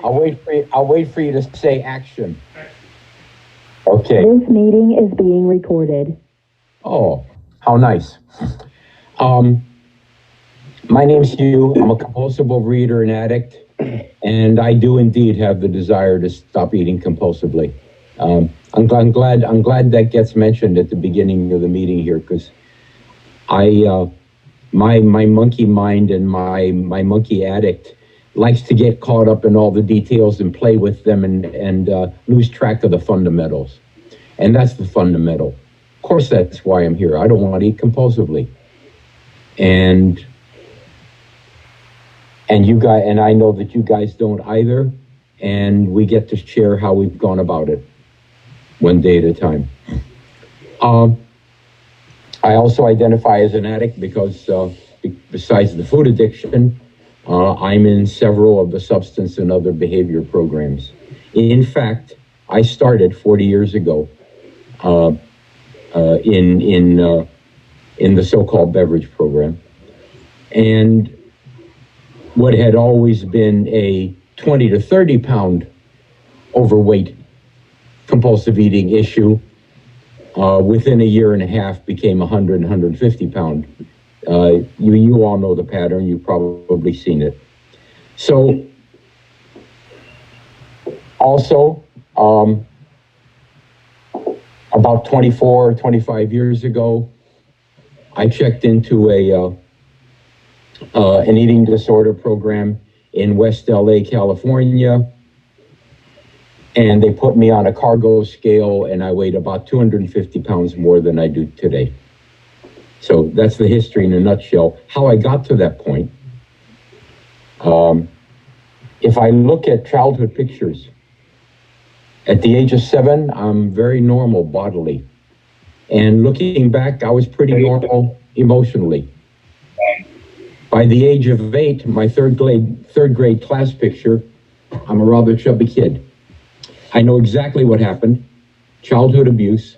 I'll wait for you to say action. Okay. This meeting is being recorded. Oh, how nice. Um, my name's Hugh. I'm a compulsive overeater and addict, and I do indeed have the desire to stop eating compulsively. I'm glad that gets mentioned at the beginning of the meeting here, because my monkey mind and my monkey addict likes to get caught up in all the details and play with them and lose track of the fundamentals. And that's the fundamental. Of course, that's why I'm here. I don't want to eat compulsively. And you guys, and I know that you guys don't either. And we get to share how we've gone about it one day at a time. I also identify as an addict because besides the food addiction, I'm in several of the substance and other behavior programs. In fact, I started 40 years ago in the so-called beverage program. And what had always been a 20 to 30 pound overweight compulsive eating issue within a year and a half became 100, 150 pound. You all know the pattern. You've probably seen it. So also, about 24, 25 years ago, I checked into an eating disorder program in West LA, California. And they put me on a cargo scale, and I weighed about 250 pounds more than I do today. So that's the history in a nutshell. How I got to that point. If I look at childhood pictures, at the age of 7, I'm very normal bodily. And looking back, I was pretty normal emotionally. By the age of 8, my third grade class picture, I'm a rather chubby kid. I know exactly what happened. Childhood abuse.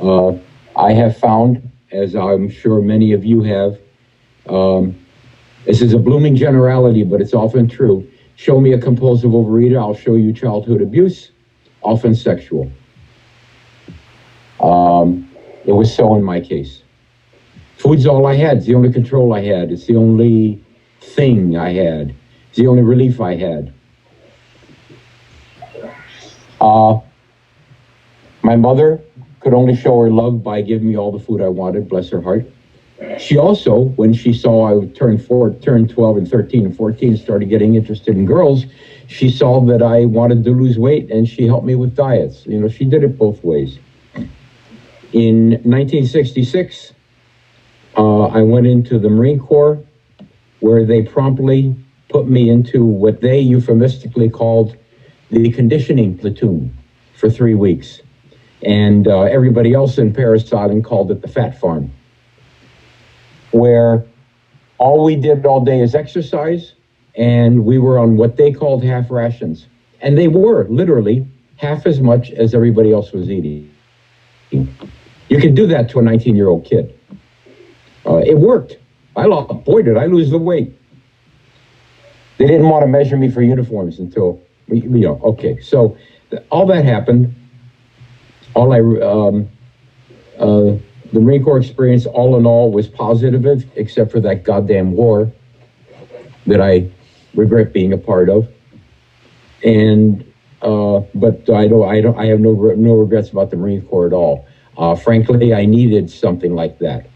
I have found, as I'm sure many of you have, this is a blooming generality, but it's often true. Show me a compulsive overeater, I'll show you childhood abuse, often sexual. It was so in my case. Food's all I had. It's the only control I had. It's the only thing I had. It's the only relief I had. My mother could only show her love by giving me all the food I wanted, bless her heart. She also, when she saw I turned 12 and 13 and 14, started getting interested in girls, she saw that I wanted to lose weight, and she helped me with diets. You know, she did it both ways. In 1966, I went into the Marine Corps, where they promptly put me into what they euphemistically called the conditioning platoon for 3 weeks. And everybody else in Paris Island called it the fat farm, where all we did all day is exercise, and we were on what they called half rations. And they were literally half as much as everybody else was eating. You can do that to a 19-year-old kid. It worked. Boy, did I lose the weight. They didn't want to measure me for uniforms until, okay. So all that happened. The Marine Corps experience, all in all, was positive, except for that goddamn war that I regret being a part of. And but I have no regrets about the Marine Corps at all. Frankly, I needed something like that.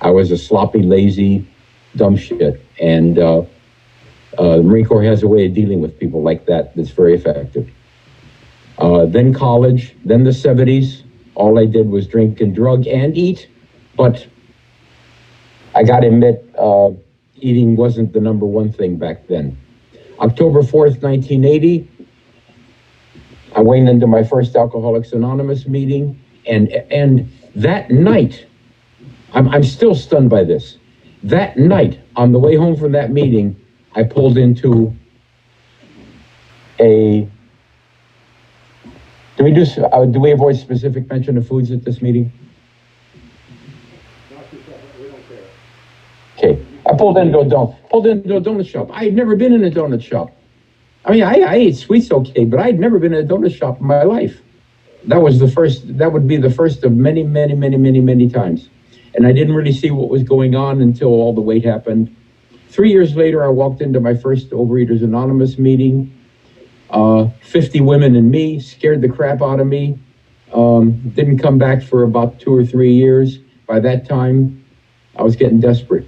I was a sloppy, lazy, dumb shit, and the Marine Corps has a way of dealing with people like that that's very effective. Then college, then the 70s. All I did was drink and drug and eat, but I got to admit, eating wasn't the number one thing back then. October 4th, 1980, I went into my first Alcoholics Anonymous meeting, and that night, I'm still stunned by this. That night, on the way home from that meeting, I pulled into a... Do we avoid specific mention of foods at this meeting? Okay. I pulled into a donut shop. I had never been in a donut shop. I mean, I ate sweets okay, but I'd never been in a donut shop in my life. That would be the first of many, many, many, many, many times. And I didn't really see what was going on until all the wait happened. 3 years later, I walked into my first Overeaters Anonymous meeting. 50 women and me, scared the crap out of me. Didn't come back for about 2 or 3 years. By that time, I was getting desperate.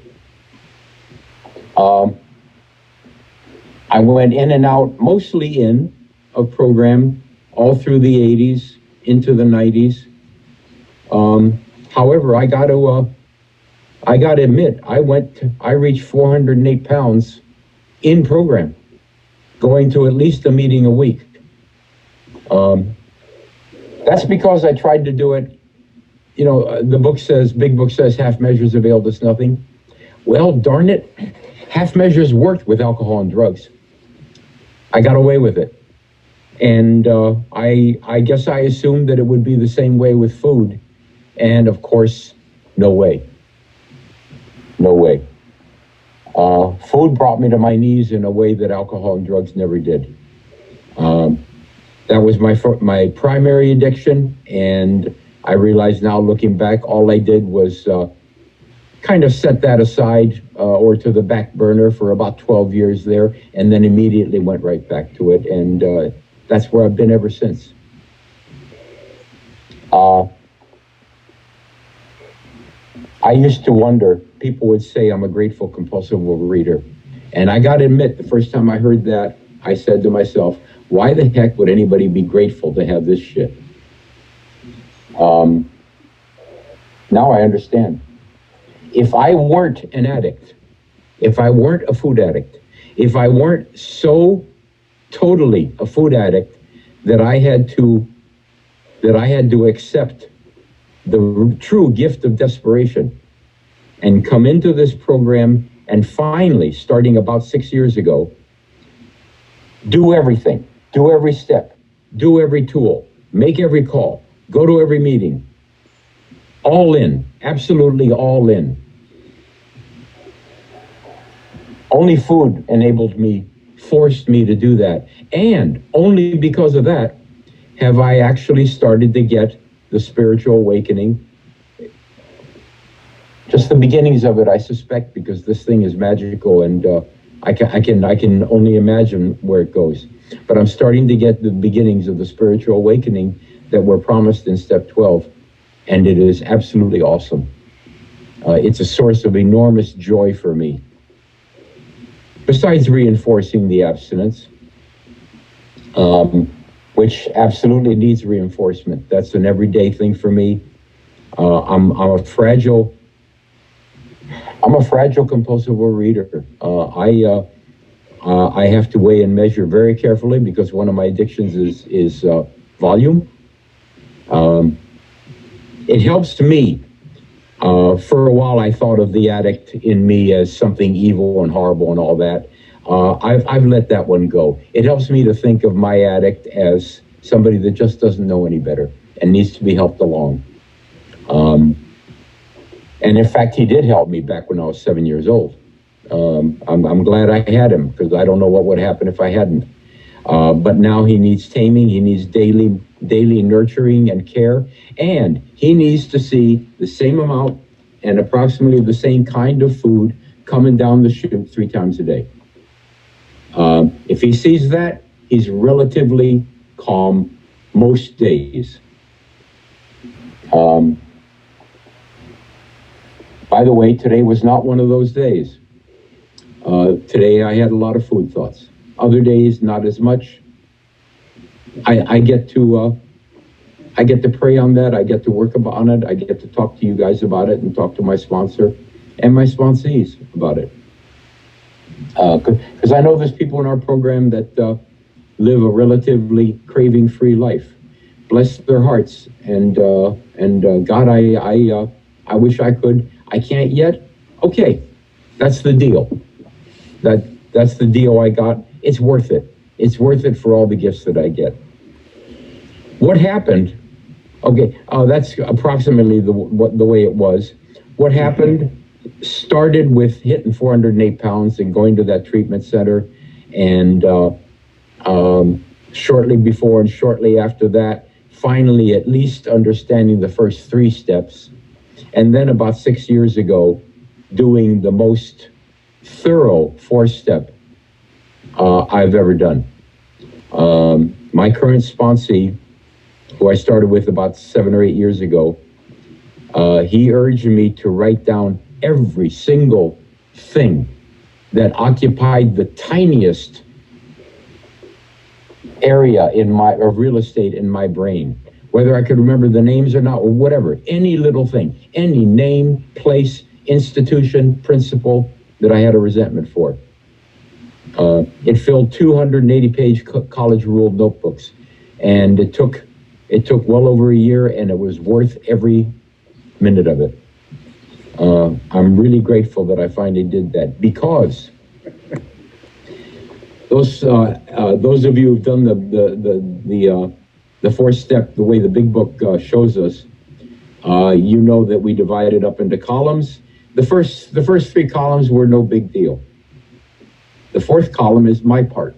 I went in and out, mostly in, of program all through the 80s, into the 90s. However, I got to admit, I reached 408 pounds in program, going to at least a meeting a week. That's because I tried to do it. You know, the big book says half measures availed us nothing. Well, darn it, half measures worked with alcohol and drugs. I got away with it. And I guess I assumed that it would be the same way with food. And of course, no way. No way. Food brought me to my knees in a way that alcohol and drugs never did. That was my primary addiction, and I realize now, looking back, all I did was kind of set that aside or to the back burner for about 12 years there, and then immediately went right back to it, and that's where I've been ever since. I used to wonder, people would say I'm a grateful compulsive overeater. And I got to admit, the first time I heard that, I said to myself, why the heck would anybody be grateful to have this shit? Now I understand. If I weren't an addict, if I weren't a food addict, if I weren't so totally a food addict that I had to accept the true gift of desperation and come into this program and finally, starting about 6 years ago, do everything, do every step, do every tool, make every call, go to every meeting, all in, absolutely all in. Only food enabled me, forced me to do that. And only because of that have I actually started to get the spiritual awakening. Just the beginnings of it, I suspect, because this thing is magical, and I can only imagine where it goes. But I'm starting to get the beginnings of the spiritual awakening that were promised in step 12, and it is absolutely awesome. It's a source of enormous joy for me. Besides reinforcing the abstinence, which absolutely needs reinforcement. That's an everyday thing for me. I'm a fragile compulsive overeater. I have to weigh and measure very carefully because one of my addictions is volume. It helps me. For a while, I thought of the addict in me as something evil and horrible and all that. I've let that one go. It helps me to think of my addict as somebody that just doesn't know any better and needs to be helped along. And in fact, he did help me back when I was 7 years old. I'm glad I had him because I don't know what would happen if I hadn't. But now he needs taming. He needs daily nurturing and care. And he needs to see the same amount and approximately the same kind of food coming down the chute 3 times a day. If he sees that, he's relatively calm most days. By the way, today was not one of those days. Today I had a lot of food thoughts. Other days, not as much. I get to pray on that. I get to work on it. I get to talk to you guys about it and talk to my sponsor and my sponsees about it. Because I know there's people in our program that live a relatively craving-free life. Bless their hearts. And God, I wish I could. I can't yet. Okay, that's the deal. That's the deal I got. It's worth it. It's worth it for all the gifts that I get. What happened? Okay, that's approximately the way it was. What happened started with hitting 408 pounds and going to that treatment center and Shortly before and shortly after that, finally at least understanding the first 3 steps. And then about 6 years ago, doing the most thorough 4-step I've ever done. My current sponsee, who I started with about 7 or 8 years ago, he urged me to write down every single thing that occupied the tiniest area of real estate in my brain, whether I could remember the names or not, or whatever, any little thing, any name, place, institution, principle that I had a resentment for. It filled 280-page college ruled notebooks, and it took well over a year, and it was worth every minute of it. I'm really grateful that I finally did that, because those of you who've done the 4-step, the way the big book shows us, you know that we divide it up into columns. The first 3 columns were no big deal. The 4th column is my part.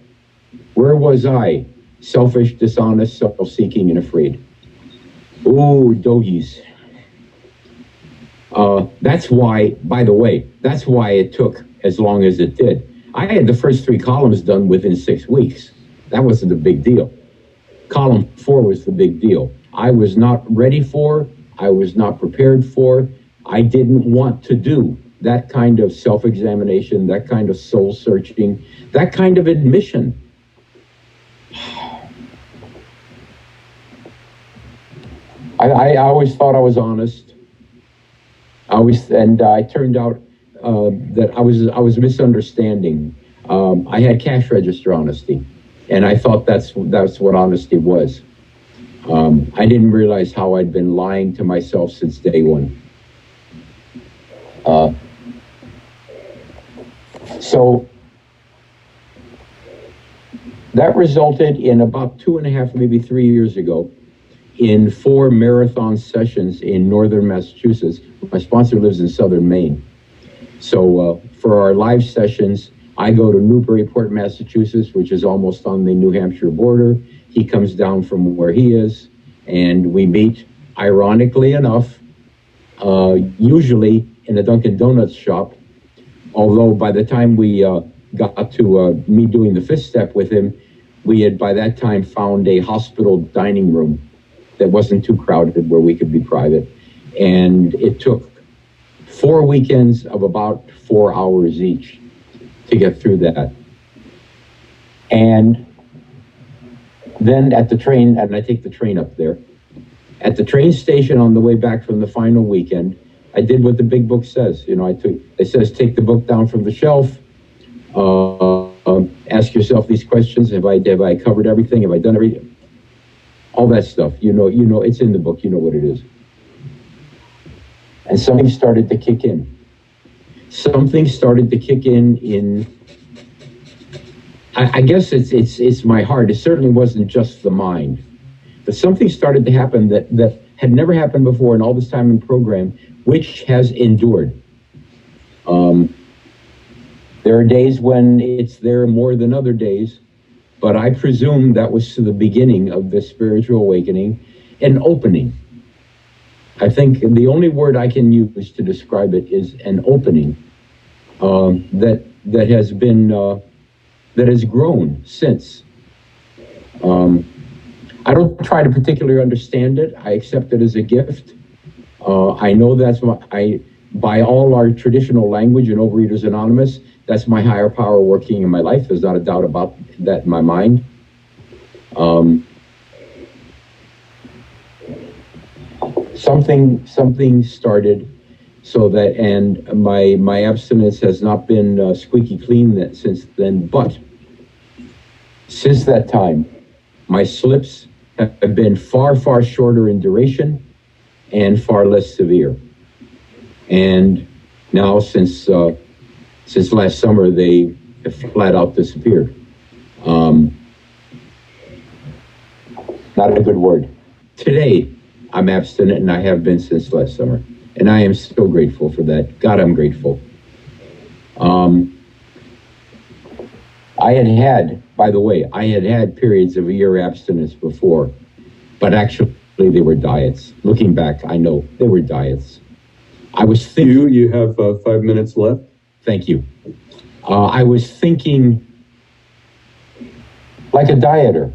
Where was I? Selfish, dishonest, self-seeking, and afraid. Ooh, doggies. That's why, by the way, that's why it took as long as it did. I had the first 3 columns done within 6 weeks. That wasn't a big deal. Column 4 was the big deal. I was not ready for, I was not prepared for, I didn't want to do that kind of self-examination, that kind of soul-searching, that kind of admission. I always thought I was honest. I turned out that I was misunderstanding. I had cash register honesty, and I thought that's what honesty was. I didn't realize how I'd been lying to myself since day one. So that resulted in about 2.5, maybe 3 years ago, in 4 marathon sessions in northern Massachusetts. My sponsor lives in southern Maine. So for our live sessions, I go to Newburyport, Massachusetts, which is almost on the New Hampshire border. He comes down from where he is, and we meet, ironically enough, usually in a Dunkin' Donuts shop, although by the time we got to me doing the 5th step with him, we had by that time found a hospital dining room that wasn't too crowded where we could be private. And it took 4 weekends of about 4 hours each to get through that. And then at the train, and I take the train up there, at the train station on the way back from the final weekend, I did what the big book says. You know, it says take the book down from the shelf, ask yourself these questions. Have I covered everything? Have I done everything? All that stuff. You know, it's in the book. You know what it is. And something started to kick in. Something started to kick in. I guess it's my heart. It certainly wasn't just the mind, but something started to happen that had never happened before in all this time in program, which has endured. There are days when it's there more than other days, but I presume that was the beginning of this spiritual awakening, an opening. I think the only word I can use to describe it is an opening that has grown since. I don't try to particularly understand it. I accept it as a gift. I know that's by all our traditional language in Overeaters Anonymous, that's my higher power working in my life. There's not a doubt about that in my mind. Something started so that, and my abstinence has not been squeaky clean since then, but since that time, my slips have been far, far shorter in duration and far less severe. And now since last summer, they have flat out disappeared. Not a good word. Today, I'm abstinent, and I have been since last summer. And I am so grateful for that. God, I'm grateful. I had by the way, I had had periods of a year abstinence before, but actually they were diets. Looking back, I know they were diets. I was thinking... You have 5 minutes left. Thank you. I was thinking like a dieter.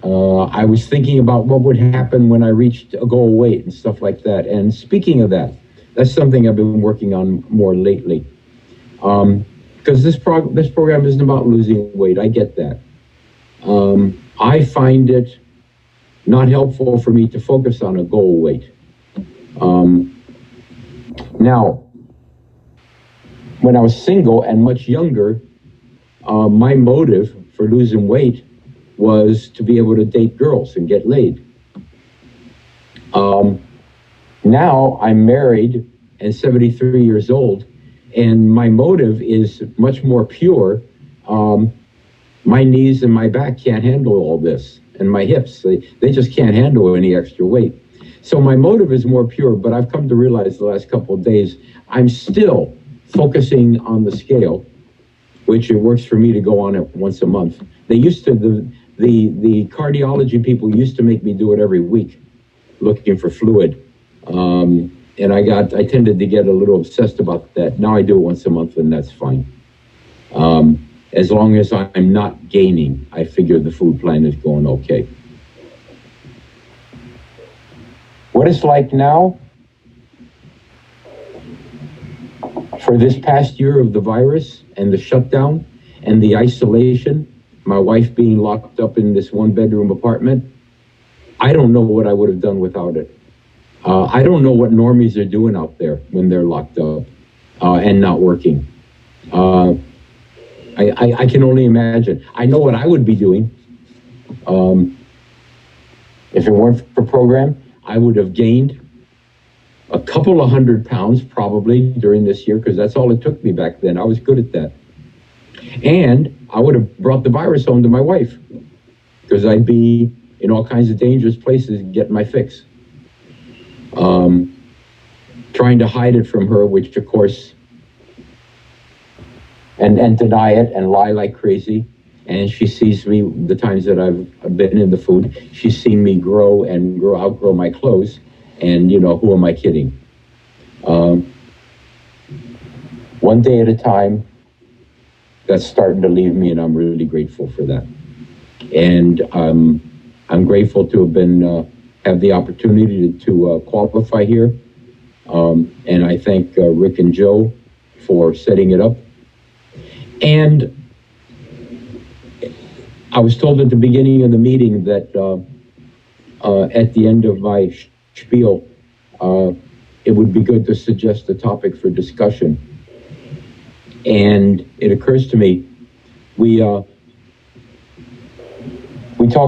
I was thinking about what would happen when I reached a goal weight and stuff like that. And speaking of that, that's something I've been working on more lately. Because this program isn't about losing weight. I get that. I find it not helpful for me to focus on a goal weight. Now, when I was single and much younger, my motive for losing weight was to be able to date girls and get laid. Now I'm married and 73 years old, and my motive is much more pure. My knees and my back can't handle all this, and my hips, they just can't handle any extra weight. So my motive is more pure, but I've come to realize the last couple of days, I'm still focusing on the scale, which it works for me to go on it once a month. They used to, the cardiology people used to make me do it every week, looking for fluid. And I tended to get a little obsessed about that. Now I do it once a month, and that's fine. As long as I'm not gaining, I figure the food plan is going okay. What it's like now, for this past year of the virus and the shutdown and the isolation, my wife being locked up in this one-bedroom apartment, I don't know what I would have done without it. I don't know what normies are doing out there when they're locked up and not working. I can only imagine. I know what I would be doing. If it weren't for program, I would have gained a couple of 100 pounds probably during this year, because that's all it took me back then. I was good at that. And I would have brought the virus home to my wife, because I'd be in all kinds of dangerous places getting my fix. Trying to hide it from her, which of course, and deny it and lie like crazy. And she sees me, the times that I've been in the food, she's seen me grow and outgrow my clothes. And, you know, who am I kidding? One day at a time, that's starting to leave me, and I'm really grateful for that. And I'm grateful to have been, have the opportunity to qualify here. And I thank Rick and Joe for setting it up. And I was told at the beginning of the meeting that at the end of my spiel, it would be good to suggest a topic for discussion. And it occurs to me, we talk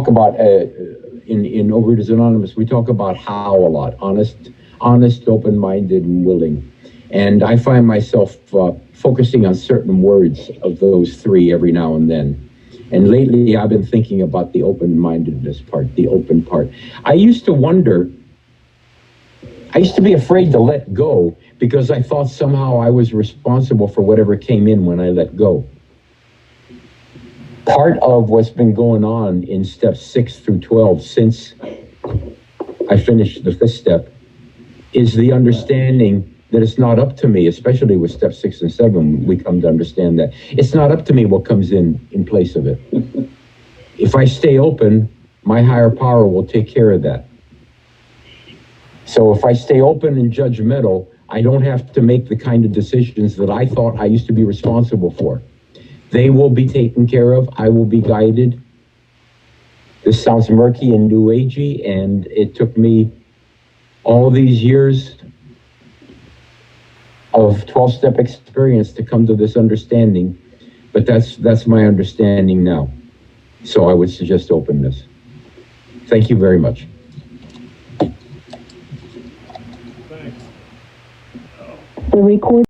about, in Overeaters Anonymous, we talk about how a lot, honest, open-minded, and willing. And I find myself focusing on certain words of those three every now and then. And lately, I've been thinking about the open-mindedness part, the open part. I used to be afraid to let go, because I thought somehow I was responsible for whatever came in when I let go. Part of what's been going on in steps 6 through 12 since I finished the 5th step is the understanding that it's not up to me, especially with step 6 and 7, we come to understand that. It's not up to me what comes in place of it. If I stay open, my higher power will take care of that. So if I stay open and judgmental, I don't have to make the kind of decisions that I thought I used to be responsible for. They will be taken care of. I will be guided. This sounds murky and new agey, and it took me all these years of 12-step experience to come to this understanding, but that's my understanding now. So I would suggest openness. Thank you very much. The record